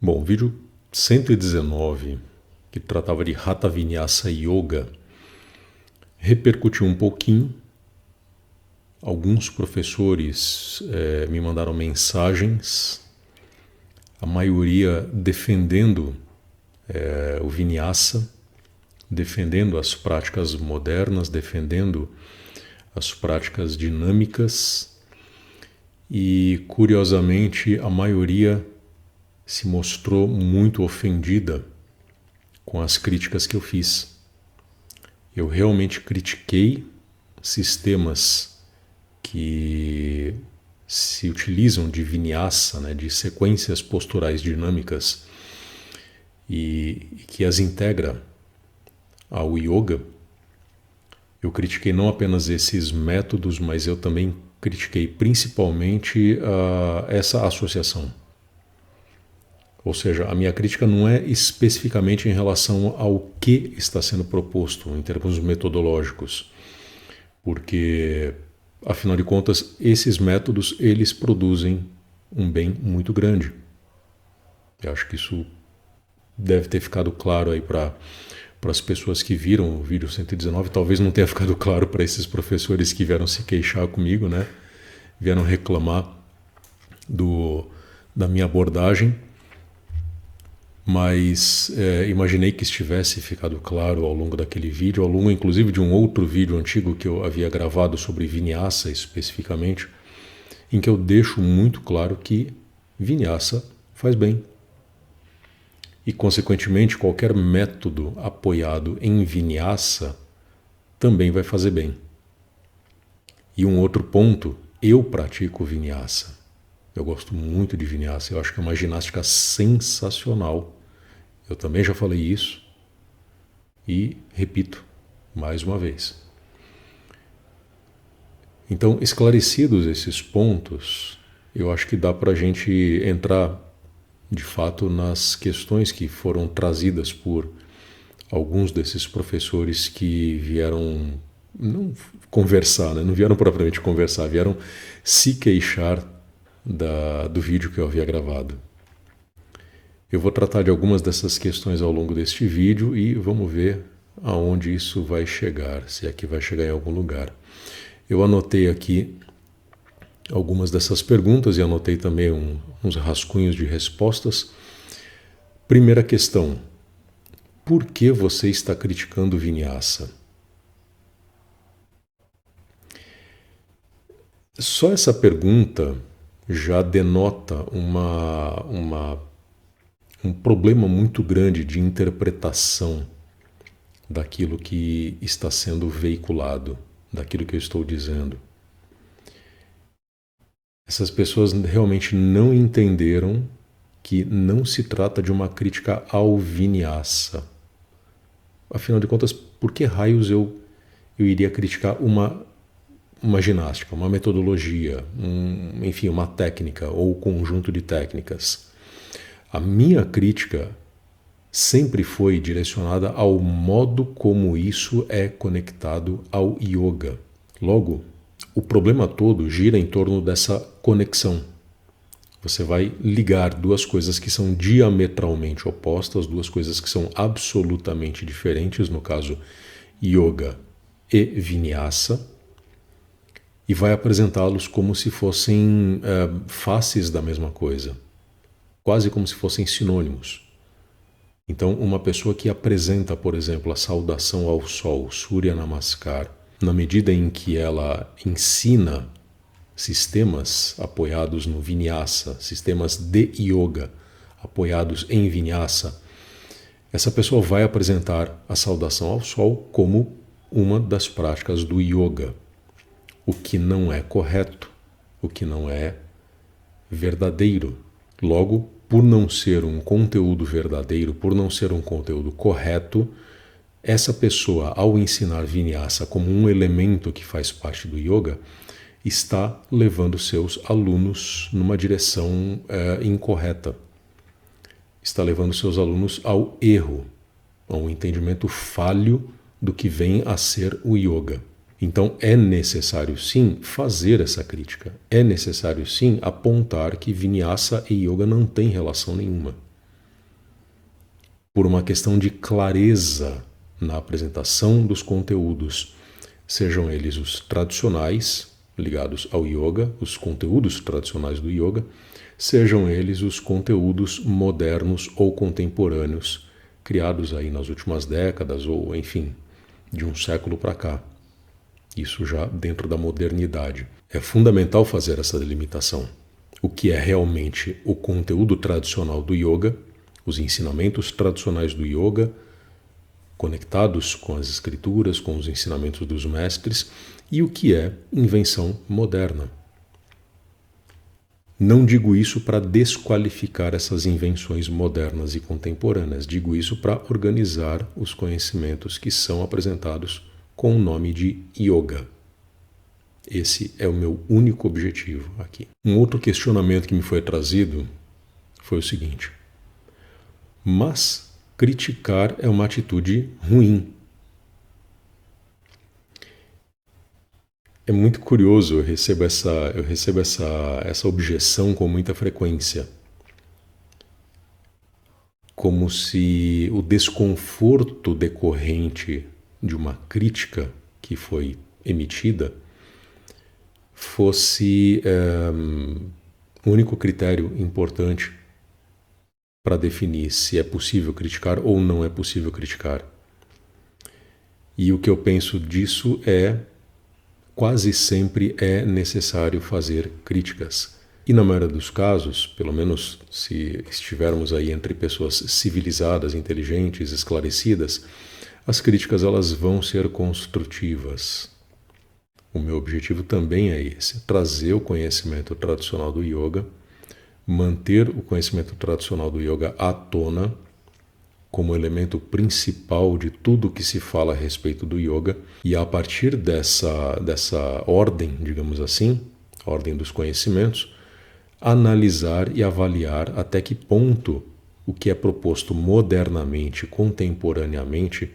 Bom, o vídeo 119, que tratava de Hatha Vinyasa Yoga, repercutiu um pouquinho. Alguns professores me mandaram mensagens, a maioria defendendo o Vinyasa, defendendo as práticas modernas, defendendo as práticas dinâmicas, e curiosamente a maioria se mostrou muito ofendida com as críticas que eu fiz. Eu realmente critiquei sistemas que se utilizam de vinyasa, né, de sequências posturais dinâmicas e que as integra ao yoga. Eu critiquei não apenas esses métodos, mas eu também critiquei principalmente essa associação. Ou seja, a minha crítica não é especificamente em relação ao que está sendo proposto em termos metodológicos, porque, afinal de contas, esses métodos, eles produzem um bem muito grande. Eu acho que isso deve ter ficado claro aí para as pessoas que viram o vídeo 119, talvez não tenha ficado claro para esses professores que vieram se queixar comigo, né? Vieram reclamar da minha abordagem. Mas imaginei que estivesse ficado claro ao longo daquele vídeo, ao longo inclusive de um outro vídeo antigo que eu havia gravado sobre Vinyasa especificamente, em que eu deixo muito claro que Vinyasa faz bem. E, consequentemente, qualquer método apoiado em Vinyasa também vai fazer bem. E um outro ponto, eu pratico Vinyasa. Eu gosto muito de Vinyasa, eu acho que é uma ginástica sensacional. Eu também já falei isso e repito mais uma vez. Então, esclarecidos esses pontos, eu acho que dá para a gente entrar de fato nas questões que foram trazidas por alguns desses professores que vieram não conversar, né? Não vieram propriamente conversar, vieram se queixar do vídeo que eu havia gravado. Eu vou tratar de algumas dessas questões ao longo deste vídeo e vamos ver aonde isso vai chegar, se é que vai chegar em algum lugar. Eu anotei aqui algumas dessas perguntas e anotei também uns rascunhos de respostas. Primeira questão: por que você está criticando Vinyasa? Só essa pergunta já denota um problema muito grande de interpretação daquilo que está sendo veiculado, daquilo que eu estou dizendo. Essas pessoas realmente não entenderam que não se trata de uma crítica ao Vinyasa. Afinal de contas, por que raios eu iria criticar uma ginástica, uma metodologia, enfim, uma técnica ou conjunto de técnicas? A minha crítica sempre foi direcionada ao modo como isso é conectado ao yoga. Logo, o problema todo gira em torno dessa conexão. Você vai ligar duas coisas que são diametralmente opostas, duas coisas que são absolutamente diferentes, no caso, yoga e vinyasa, e vai apresentá-los como se fossem faces da mesma coisa, quase como se fossem sinônimos. Então, uma pessoa que apresenta, por exemplo, a saudação ao sol, Surya Namaskar, na medida em que ela ensina sistemas apoiados no Vinyasa, sistemas de yoga apoiados em Vinyasa, essa pessoa vai apresentar a saudação ao sol como uma das práticas do yoga, o que não é correto, o que não é verdadeiro. Logo, por não ser um conteúdo verdadeiro, por não ser um conteúdo correto, essa pessoa, ao ensinar Vinyasa como um elemento que faz parte do yoga, está levando seus alunos numa direção incorreta. Está levando seus alunos ao erro, a um entendimento falho do que vem a ser o yoga. Então é necessário sim fazer essa crítica, é necessário sim apontar que Vinyasa e Yoga não têm relação nenhuma. por uma questão de clareza na apresentação dos conteúdos, sejam eles os tradicionais, ligados ao yoga, os conteúdos tradicionais do yoga, sejam eles os conteúdos modernos ou contemporâneos, criados aí nas últimas décadas ou, enfim, de um século para cá. Isso já dentro da modernidade. É fundamental fazer essa delimitação. O que é realmente o conteúdo tradicional do yoga, os ensinamentos tradicionais do yoga, conectados com as escrituras, com os ensinamentos dos mestres, e o que é invenção moderna. Não digo isso para desqualificar essas invenções modernas e contemporâneas, digo isso para organizar os conhecimentos que são apresentados com o nome de yoga. Esse é o meu único objetivo aqui. Um outro questionamento que me foi trazido foi o seguinte: mas criticar é uma atitude ruim. É muito curioso, eu recebo essa objeção com muita frequência. Como se o desconforto decorrente de uma crítica que foi emitida fosse o único critério importante para definir se é possível criticar ou não é possível criticar. E o que eu penso disso é: quase sempre é necessário fazer críticas. E na maioria dos casos, pelo menos se estivermos aí entre pessoas civilizadas, inteligentes, esclarecidas, as críticas elas vão ser construtivas. O meu objetivo também é esse: trazer o conhecimento tradicional do yoga, manter o conhecimento tradicional do yoga à tona, como elemento principal de tudo que se fala a respeito do yoga, e a partir dessa ordem, digamos assim, ordem dos conhecimentos, analisar e avaliar até que ponto o que é proposto modernamente, contemporaneamente,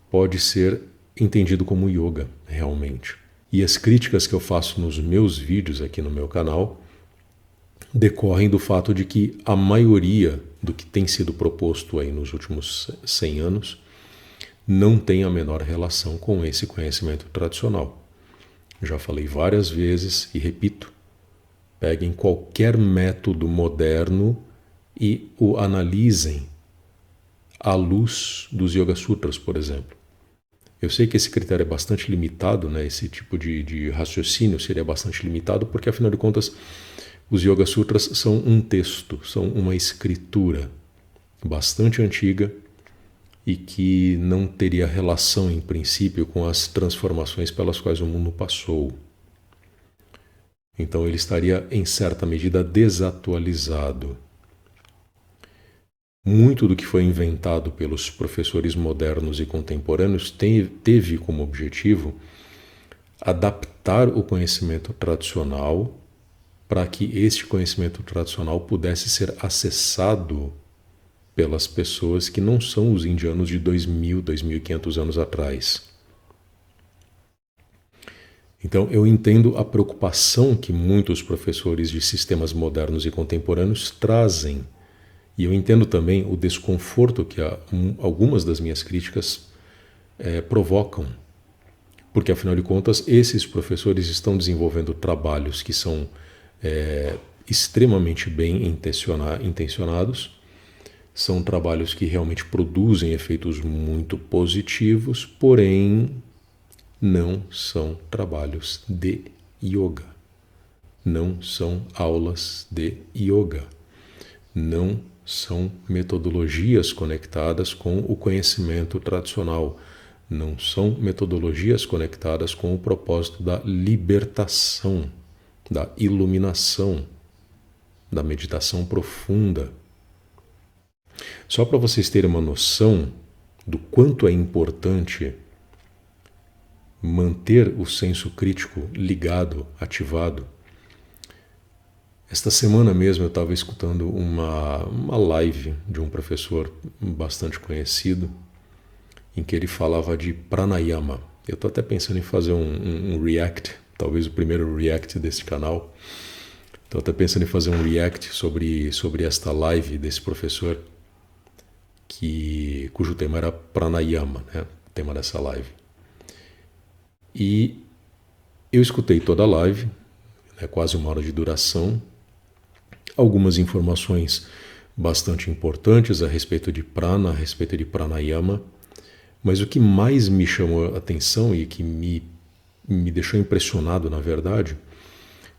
pode ser entendido como yoga realmente. E as críticas que eu faço nos meus vídeos aqui no meu canal decorrem do fato de que a maioria do que tem sido proposto aí nos últimos 100 anos não tem a menor relação com esse conhecimento tradicional. Já falei várias vezes e repito: peguem qualquer método moderno e o analisem à luz dos Yoga Sutras, por exemplo. Eu sei que esse critério é bastante limitado, né? Esse tipo de raciocínio seria bastante limitado, porque afinal de contas os Yoga Sutras são um texto, são uma escritura bastante antiga e que não teria relação, em princípio, com as transformações pelas quais o mundo passou. Então ele estaria, em certa medida, desatualizado. Muito do que foi inventado pelos professores modernos e contemporâneos teve como objetivo adaptar o conhecimento tradicional para que este conhecimento tradicional pudesse ser acessado pelas pessoas que não são os indianos de 2.000, 2.500 anos atrás. Então eu entendo a preocupação que muitos professores de sistemas modernos e contemporâneos trazem, e eu entendo também o desconforto que algumas das minhas críticas provocam, porque afinal de contas esses professores estão desenvolvendo trabalhos que são extremamente bem intencionados, são trabalhos que realmente produzem efeitos muito positivos, porém não são trabalhos de yoga, não são aulas de yoga, não são metodologias conectadas com o conhecimento tradicional, não são metodologias conectadas com o propósito da libertação, da iluminação, da meditação profunda. Só para vocês terem uma noção do quanto é importante manter o senso crítico ligado, ativado. Esta semana mesmo eu estava escutando uma live de um professor bastante conhecido, em que ele falava de pranayama. Eu estou até pensando em fazer um react, talvez o primeiro react desse canal. Estou até pensando em fazer um react sobre esta live desse professor, cujo tema era pranayama, né? O tema dessa live. E eu escutei toda a live, né, quase 1 hora de duração, algumas informações bastante importantes a respeito de prana, a respeito de pranayama, mas o que mais me chamou a atenção e que me deixou impressionado, na verdade,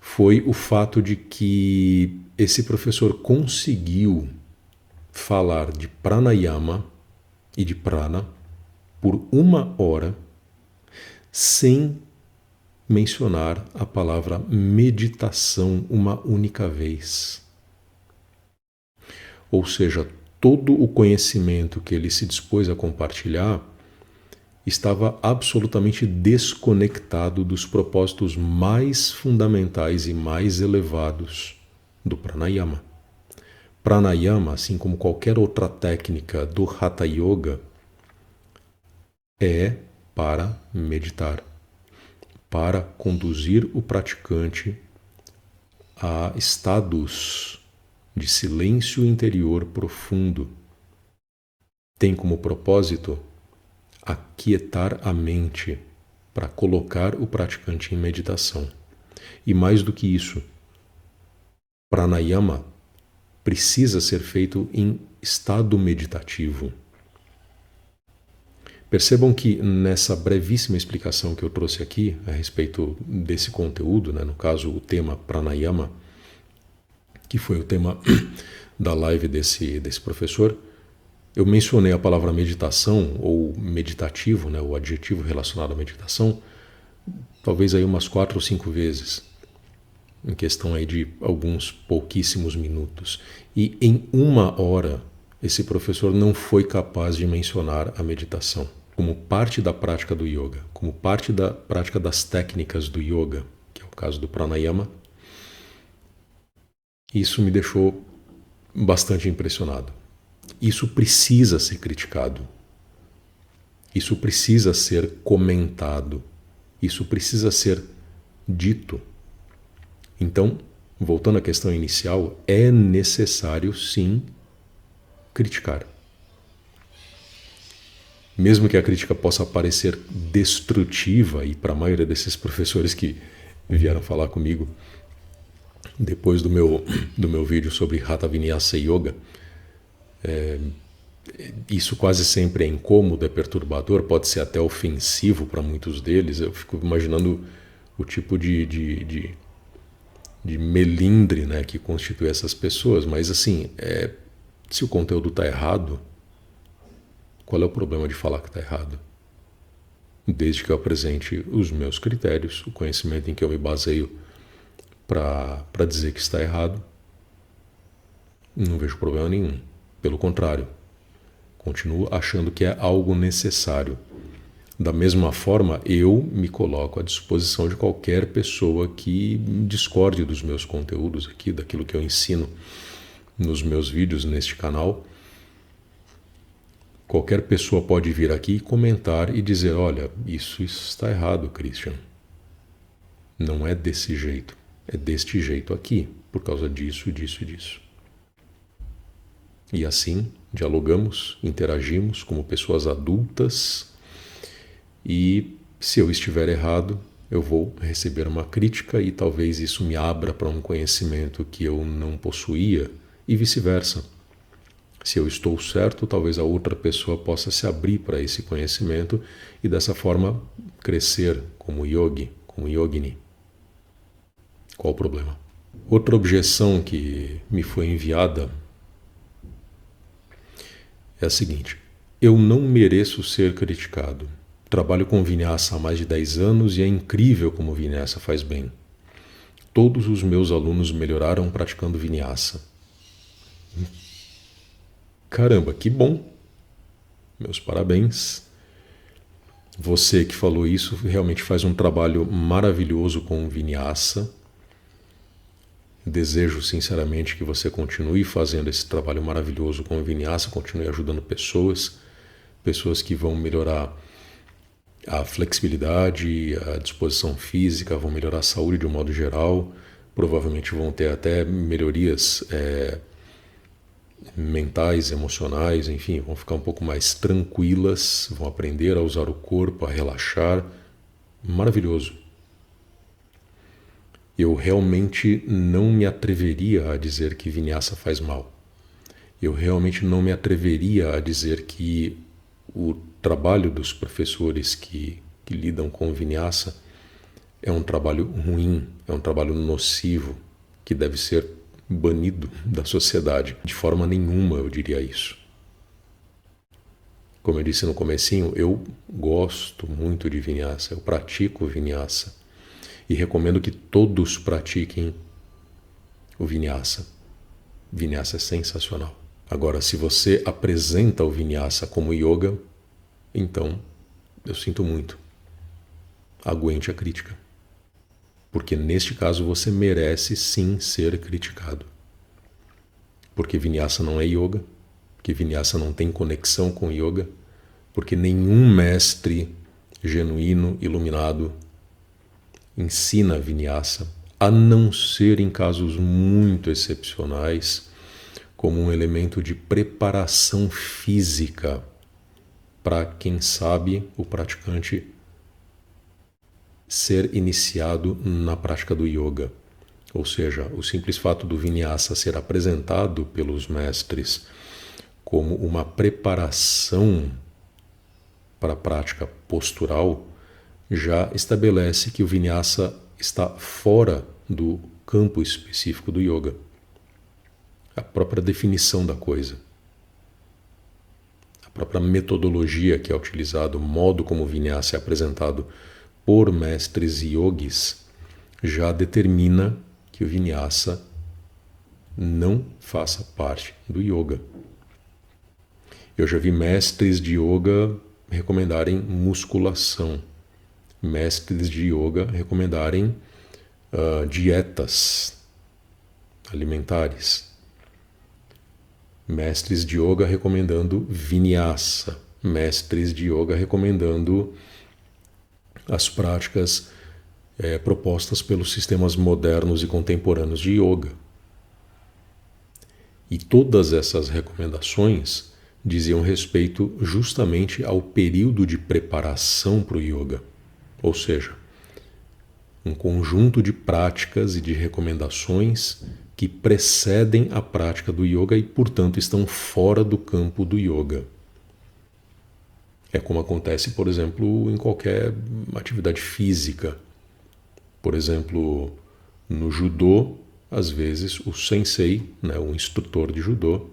foi o fato de que esse professor conseguiu falar de pranayama e de prana por 1 hora sem mencionar a palavra meditação uma única vez. Ou seja, todo o conhecimento que ele se dispôs a compartilhar estava absolutamente desconectado dos propósitos mais fundamentais e mais elevados do pranayama. Pranayama, assim como qualquer outra técnica do Hatha Yoga, é para meditar, para conduzir o praticante a estados de silêncio interior profundo. Tem como propósito aquietar a mente para colocar o praticante em meditação. E mais do que isso, pranayama precisa ser feito em estado meditativo. Percebam que nessa brevíssima explicação que eu trouxe aqui a respeito desse conteúdo, né, no caso o tema pranayama, que foi o tema da live desse professor, eu mencionei a palavra meditação ou meditativo, né, o adjetivo relacionado à meditação, talvez aí umas 4 ou 5 vezes, em questão aí de alguns pouquíssimos minutos. E em 1 hora, esse professor não foi capaz de mencionar a meditação como parte da prática do yoga, como parte da prática das técnicas do yoga, que é o caso do pranayama. Isso me deixou bastante impressionado. Isso precisa ser criticado. Isso precisa ser comentado. Isso precisa ser dito. Então, voltando à questão inicial, é necessário sim criticar. Mesmo que a crítica possa parecer destrutiva, e para a maioria desses professores que vieram falar comigo depois do meu vídeo sobre Hatha Vinyasa Yoga, isso quase sempre é incômodo, é perturbador, pode ser até ofensivo para muitos deles. Eu fico imaginando o tipo de melindre, né, que constitui essas pessoas. Mas assim, se o conteúdo está errado, qual é o problema de falar que está errado? Desde que eu apresente os meus critérios, o conhecimento em que eu me baseio para dizer que está errado, não vejo problema nenhum. Pelo contrário, continuo achando que é algo necessário. Da mesma forma, eu me coloco à disposição de qualquer pessoa que discorde dos meus conteúdos aqui, daquilo que eu ensino nos meus vídeos neste canal. Qualquer pessoa pode vir aqui e comentar e dizer: olha, isso está errado, Christian. Não é desse jeito, é deste jeito aqui, por causa disso, disso e disso. E assim, dialogamos, interagimos como pessoas adultas, e se eu estiver errado, eu vou receber uma crítica e talvez isso me abra para um conhecimento que eu não possuía e vice-versa. Se eu estou certo, talvez a outra pessoa possa se abrir para esse conhecimento e dessa forma crescer como yogi, como yogini. Qual o problema? Outra objeção que me foi enviada é a seguinte: eu não mereço ser criticado. Trabalho com Vinyasa há mais de 10 anos e é incrível como o Vinyasa faz bem. Todos os meus alunos melhoraram praticando Vinyasa. Caramba, que bom! Meus parabéns. Você que falou isso realmente faz um trabalho maravilhoso com o Vinyasa. Desejo sinceramente que você continue fazendo esse trabalho maravilhoso com o Vinyasa, continue ajudando pessoas que vão melhorar a flexibilidade, a disposição física, vão melhorar a saúde de um modo geral, provavelmente vão ter até melhorias mentais, emocionais, enfim, vão ficar um pouco mais tranquilas, vão aprender a usar o corpo, a relaxar. Maravilhoso. Eu realmente não me atreveria a dizer que Vinyasa faz mal. Eu realmente não me atreveria a dizer que o trabalho dos professores que lidam com Vinyasa é um trabalho ruim, é um trabalho nocivo, que deve ser banido da sociedade. De forma nenhuma eu diria isso. Como eu disse no comecinho, eu gosto muito de Vinyasa, eu pratico Vinyasa e recomendo que todos pratiquem o Vinyasa. Vinyasa é sensacional. Agora, se você apresenta o Vinyasa como yoga, então eu sinto muito. Aguente a crítica. Porque neste caso você merece sim ser criticado. Porque Vinyasa não é yoga, porque Vinyasa não tem conexão com yoga, porque nenhum mestre genuíno, iluminado, ensina Vinyasa, a não ser em casos muito excepcionais, como um elemento de preparação física para, quem sabe, o praticante ser iniciado na prática do yoga. Ou seja, o simples fato do Vinyasa ser apresentado pelos mestres como uma preparação para a prática postural já estabelece que o Vinyasa está fora do campo específico do yoga. A própria definição da coisa, a própria metodologia que é utilizada, o modo como o Vinyasa é apresentado por mestres yogis, já determina que o Vinyasa não faça parte do yoga. Eu já vi mestres de yoga recomendarem musculação, mestres de yoga recomendarem dietas alimentares, mestres de yoga recomendando Vinyasa, mestres de yoga recomendando as práticas propostas pelos sistemas modernos e contemporâneos de yoga. E todas essas recomendações diziam respeito justamente ao período de preparação para o yoga, ou seja, um conjunto de práticas e de recomendações que precedem a prática do yoga e, portanto, estão fora do campo do yoga. É como acontece, por exemplo, em qualquer atividade física. Por exemplo, no judô, às vezes o sensei, o instrutor de judô,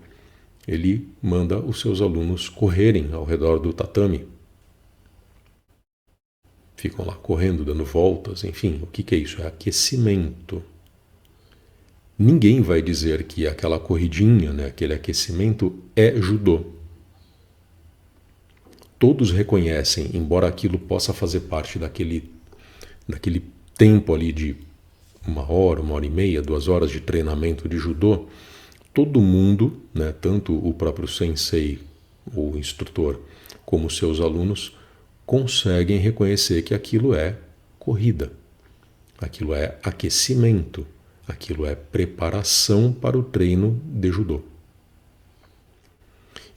ele manda os seus alunos correrem ao redor do tatame. Ficam lá correndo, dando voltas, enfim. O que é isso? É aquecimento. Ninguém vai dizer que aquela corridinha, aquele aquecimento é judô. Todos reconhecem, embora aquilo possa fazer parte daquele tempo ali de 1 hora e meia, 2 horas de treinamento de judô, todo mundo, tanto o próprio sensei, o instrutor, como seus alunos, conseguem reconhecer que aquilo é corrida, aquilo é aquecimento, aquilo é preparação para o treino de judô.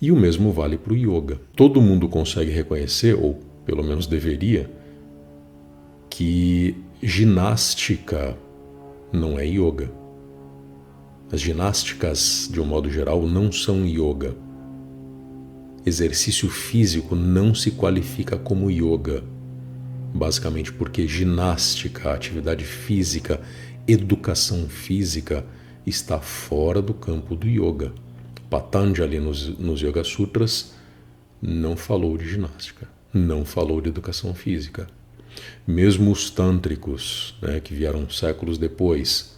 E o mesmo vale para o yoga. Todo mundo consegue reconhecer, ou pelo menos deveria, que ginástica não é yoga. As ginásticas, de um modo geral, não são yoga. Exercício físico não se qualifica como yoga, basicamente porque ginástica, atividade física, educação física está fora do campo do yoga. Patanjali nos Yoga Sutras não falou de ginástica, não falou de educação física. Mesmo os tântricos, que vieram séculos depois,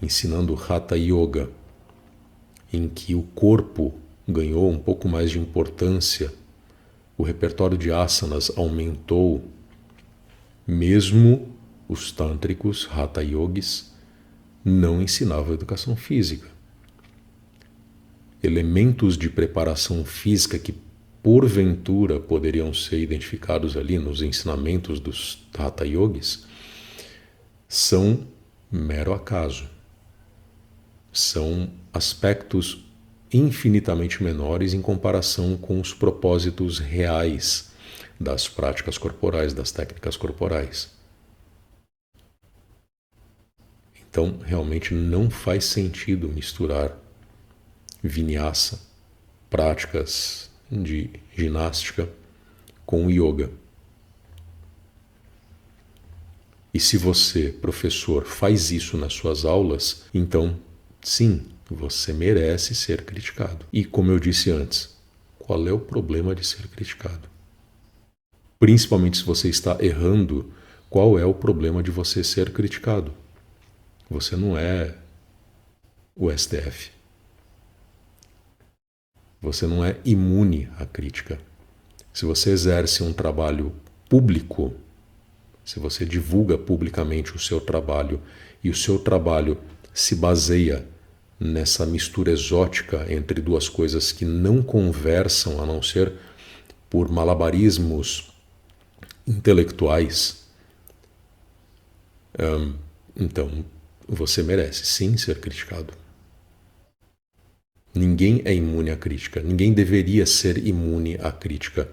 ensinando Hatha Yoga, em que o corpo ganhou um pouco mais de importância, o repertório de asanas aumentou, mesmo os tântricos, Hatha Yogis, não ensinavam educação física. Elementos de preparação física que porventura poderiam ser identificados ali nos ensinamentos dos Hatha Yogis são mero acaso. São aspectos infinitamente menores em comparação com os propósitos reais das práticas corporais, das técnicas corporais. Então, realmente não faz sentido misturar vinyasa, práticas de ginástica, com yoga. E se você, professor, faz isso nas suas aulas, então, sim, você merece ser criticado. E como eu disse antes, qual é o problema de ser criticado? Principalmente se você está errando, qual é o problema de você ser criticado? Você não é o STF. Você não é imune à crítica. Se você exerce um trabalho público, se você divulga publicamente o seu trabalho e o seu trabalho se baseia nessa mistura exótica entre duas coisas que não conversam a não ser por malabarismos intelectuais, então você merece sim ser criticado. Ninguém é imune à crítica, ninguém deveria ser imune à crítica.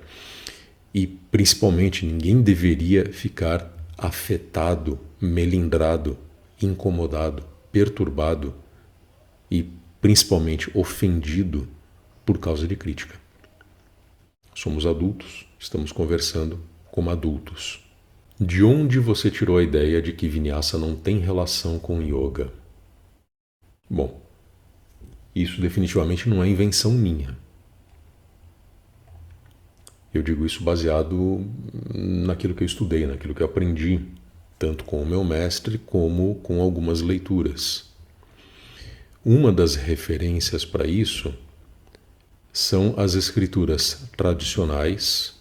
E, principalmente, ninguém deveria ficar afetado, melindrado, incomodado, perturbado e, principalmente, ofendido por causa de crítica. Somos adultos, estamos conversando como adultos. De onde você tirou a ideia de que vinyasa não tem relação com yoga? Bom, isso definitivamente não é invenção minha. Eu digo isso baseado naquilo que eu estudei, naquilo que eu aprendi, tanto com o meu mestre como com algumas leituras. Uma das referências para isso são as escrituras tradicionais,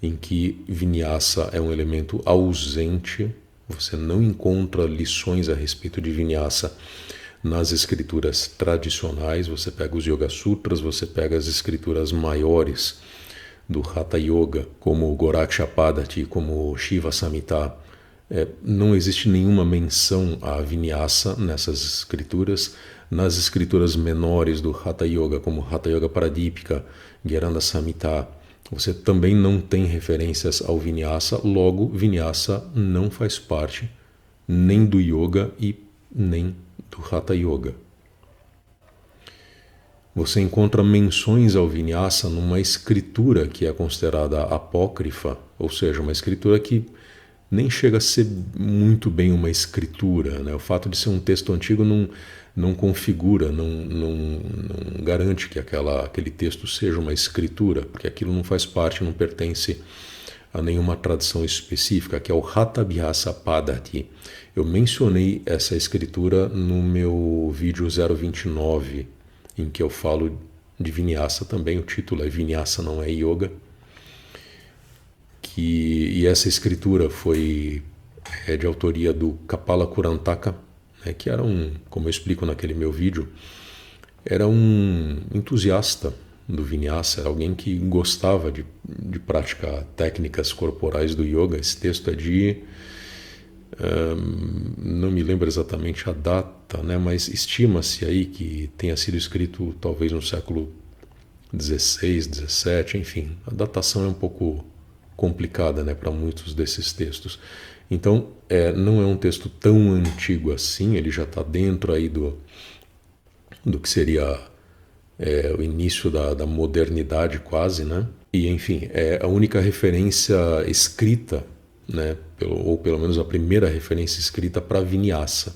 em que vinyasa é um elemento ausente, você não encontra lições a respeito de vinyasa nas escrituras tradicionais. Você pega os Yoga Sutras, você pega as escrituras maiores do Hatha Yoga, como o Gorakshapadati, como o Shiva Samhita. Não existe nenhuma menção a vinyasa nessas escrituras. Nas escrituras menores do Hatha Yoga, como Hatha Yoga Pradipika, Gheranda Samhita, você também não tem referências ao vinyasa. Logo, vinyasa não faz parte nem do yoga e nem do Hatha Yoga. Você encontra menções ao vinyasa numa escritura que é considerada apócrifa, ou seja, uma escritura que nem chega a ser muito bem uma escritura, né? O fato de ser um texto antigo não configura, não garante que aquele texto seja uma escritura, porque aquilo não faz parte, não pertence a nenhuma tradição específica, que é o Hatha Abhyasa Padati. Eu mencionei essa escritura no meu vídeo 029, em que eu falo de vinyasa também. O título é Vinyasa Não é Yoga. E essa escritura foi de autoria do Kapala Kurantaka, né, que era como eu explico naquele meu vídeo, era um entusiasta do vinyasa, era alguém que gostava de praticar técnicas corporais do yoga. Esse texto é de... não me lembro exatamente a data, né, mas estima-se aí que tenha sido escrito talvez no século XVI, XVII, enfim. A datação é um pouco complicada, né, para muitos desses textos. Então, não é um texto tão antigo assim, ele já está dentro aí do que seria o início da modernidade quase, né? E, enfim, é a única referência escrita, né, ou pelo menos a primeira referência escrita para vinyasa.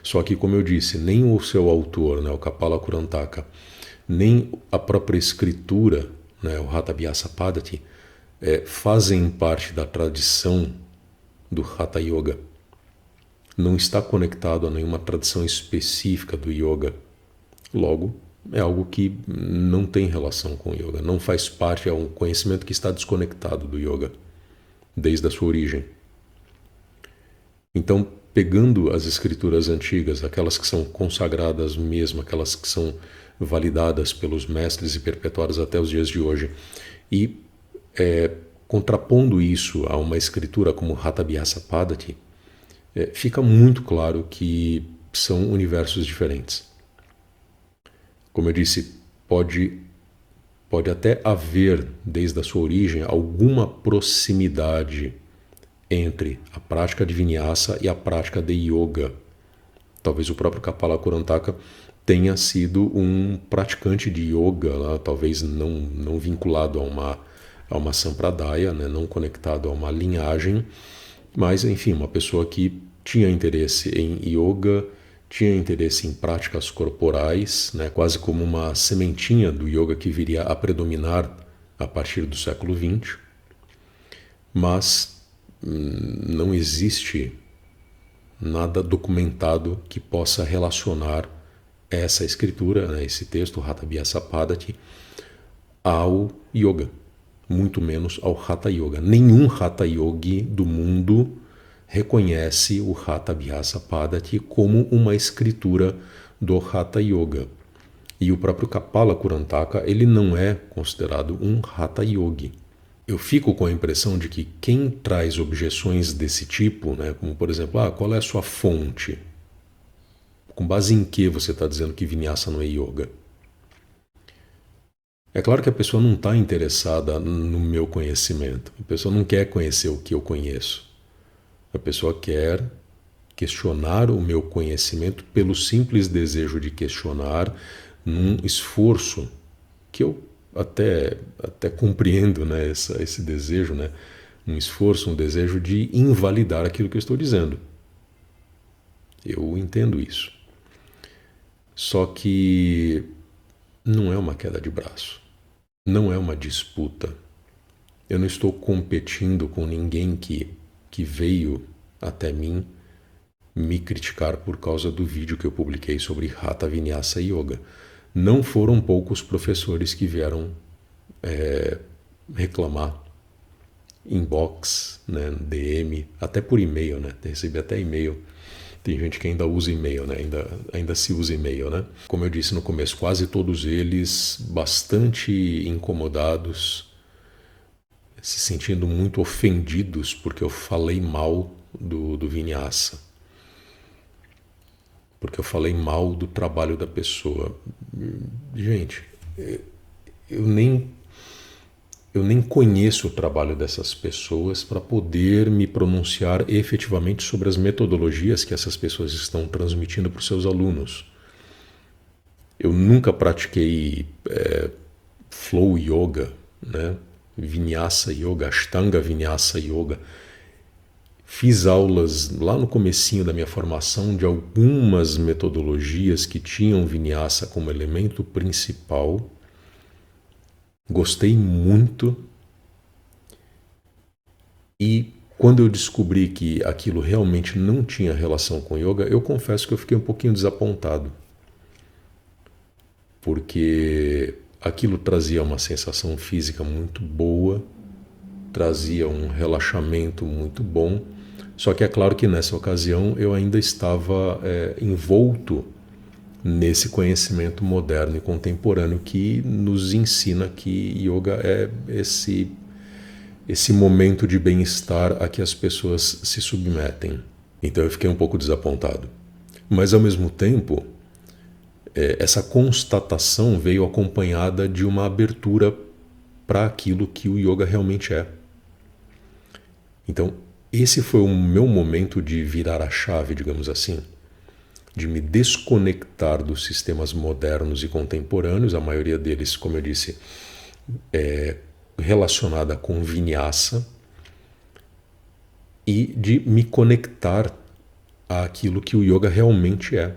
Só que, como eu disse, nem o seu autor, né, o Kapala Kurantaka, nem a própria escritura, né, o Hatha Abhyasa Padati, fazem parte da tradição do Hatha Yoga. Não está conectado a nenhuma tradição específica do yoga. Logo, é algo que não tem relação com o yoga, não faz parte, é um conhecimento que está desconectado do yoga desde a sua origem. Então, pegando as escrituras antigas, aquelas que são consagradas mesmo, aquelas que são validadas pelos mestres e perpetuadas até os dias de hoje, e contrapondo isso a uma escritura como Hatha Abhyasa Padati, fica muito claro que são universos diferentes. Como eu disse, pode até haver, desde a sua origem, alguma proximidade entre a prática de Vinyasa e a prática de Yoga. Talvez o próprio Kapala Kurantaka tenha sido um praticante de Yoga, lá, talvez não vinculado a uma Sampradaya, né, não conectado a uma linhagem, mas, enfim, uma pessoa que tinha interesse em Yoga, tinha interesse em práticas corporais, né, quase como uma sementinha do Yoga que viria a predominar a partir do século XX, mas não existe nada documentado que possa relacionar essa escritura, né, esse texto, Hatha Abhyasa Padati, ao Yoga, muito menos ao Hatha Yoga. Nenhum Hatha Yogi do mundo reconhece o Hatha Abhyasa Padati como uma escritura do Hatha Yoga. E o próprio Kapala Kurantaka, ele não é considerado um Hatha Yogi. Eu fico com a impressão de que quem traz objeções desse tipo, né, como por exemplo, qual é a sua fonte? Com base em que você está dizendo que Vinyasa não é Yoga? É claro que a pessoa não está interessada no meu conhecimento. A pessoa não quer conhecer o que eu conheço. A pessoa quer questionar o meu conhecimento pelo simples desejo de questionar, num esforço que eu até compreendo, né, esse desejo, né, um esforço, um desejo de invalidar aquilo que eu estou dizendo. Eu entendo isso. Só que não é uma queda de braço, não é uma disputa. Eu não estou competindo com ninguém que veio até mim me criticar por causa do vídeo que eu publiquei sobre Hatha Vinyasa Yoga. Não foram poucos professores que vieram reclamar, inbox, né, DM, até por e-mail, né? Recebi até e-mail. Tem gente que ainda usa e-mail, né? Ainda se usa e-mail, né? Como eu disse no começo, quase todos eles bastante incomodados, se sentindo muito ofendidos porque eu falei mal do Vinyasa. Porque eu falei mal do trabalho da pessoa. Gente, eu nem conheço o trabalho dessas pessoas para poder me pronunciar efetivamente sobre as metodologias que essas pessoas estão transmitindo para os seus alunos. Eu nunca pratiquei flow yoga, né? Vinyasa yoga, Ashtanga Vinyasa yoga. Fiz aulas lá no comecinho da minha formação de algumas metodologias que tinham Vinyasa como elemento principal. Gostei muito. E quando eu descobri que aquilo realmente não tinha relação com yoga, eu confesso que eu fiquei um pouquinho desapontado. Porque aquilo trazia uma sensação física muito boa, trazia um relaxamento muito bom. Só que é claro que nessa ocasião eu ainda estava envolto nesse conhecimento moderno e contemporâneo que nos ensina que yoga é esse momento de bem-estar a que as pessoas se submetem. Então eu fiquei um pouco desapontado. Mas ao mesmo tempo, essa constatação veio acompanhada de uma abertura para aquilo que o yoga realmente é. Então, esse foi o meu momento de virar a chave, digamos assim, de me desconectar dos sistemas modernos e contemporâneos, a maioria deles, como eu disse, relacionada com Vinyasa, e de me conectar àquilo que o yoga realmente é,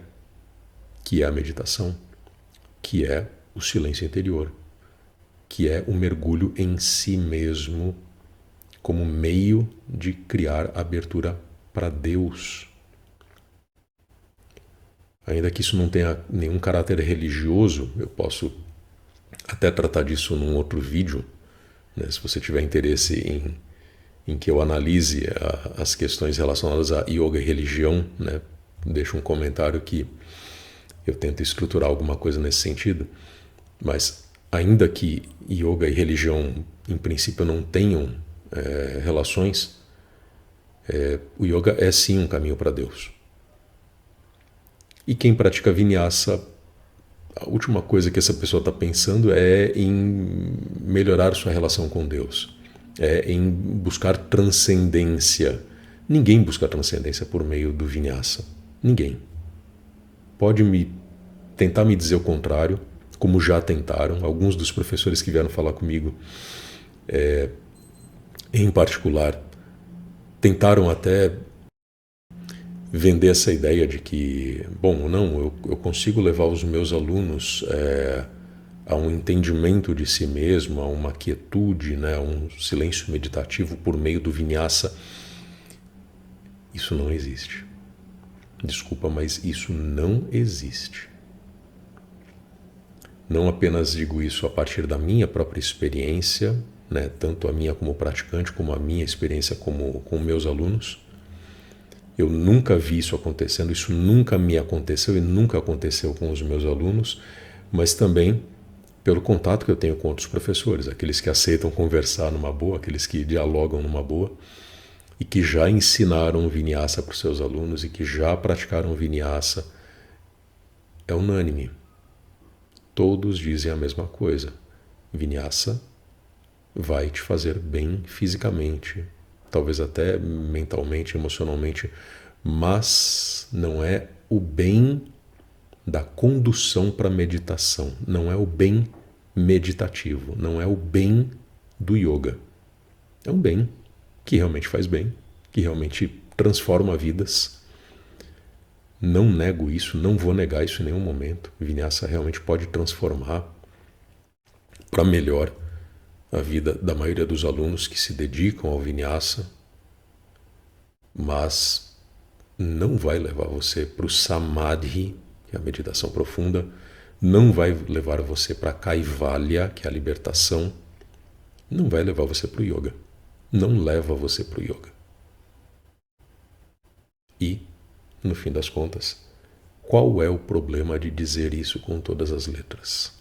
que é a meditação, que é o silêncio interior, que é o mergulho em si mesmo como meio de criar abertura para Deus. Ainda que isso não tenha nenhum caráter religioso, eu posso até tratar disso num outro vídeo, né? Se você tiver interesse em que eu analise as questões relacionadas a yoga e religião, né? Deixa um comentário que eu tento estruturar alguma coisa nesse sentido. Mas ainda que yoga e religião, em princípio, não tenham relações, o yoga é sim um caminho para Deus. E quem pratica Vinyasa a última coisa que essa pessoa está pensando é em melhorar sua relação com Deus, é em buscar transcendência. Ninguém busca transcendência por meio do vinyasa. Ninguém. Pode tentar me dizer o contrário, como já tentaram. Alguns dos professores que vieram falar comigo, em particular, tentaram até vender essa ideia de que, bom, não, eu consigo levar os meus alunos a um entendimento de si mesmo, a uma quietude, né, a um silêncio meditativo por meio do vinyasa. Isso não existe. Desculpa, mas isso não existe. Não apenas digo isso a partir da minha própria experiência, né, tanto a minha como praticante, como a minha experiência com meus alunos. Eu nunca vi isso acontecendo, isso nunca me aconteceu e nunca aconteceu com os meus alunos, mas também pelo contato que eu tenho com outros professores, aqueles que aceitam conversar numa boa, aqueles que dialogam numa boa e que já ensinaram vinyasa para os seus alunos e que já praticaram vinyasa. É unânime. Todos dizem a mesma coisa. Vinyasa vai te fazer bem fisicamente, talvez até mentalmente, emocionalmente, mas não é o bem da condução para a meditação, não é o bem meditativo, não é o bem do yoga. É um bem que realmente faz bem, que realmente transforma vidas. Não nego isso, não vou negar isso em nenhum momento. Vinyasa realmente pode transformar para melhor a vida da maioria dos alunos que se dedicam ao vinyasa, mas não vai levar você para o samadhi, que é a meditação profunda, não vai levar você para a kaivalya, que é a libertação, não vai levar você para o yoga, não leva você para o yoga. E, no fim das contas, qual é o problema de dizer isso com todas as letras?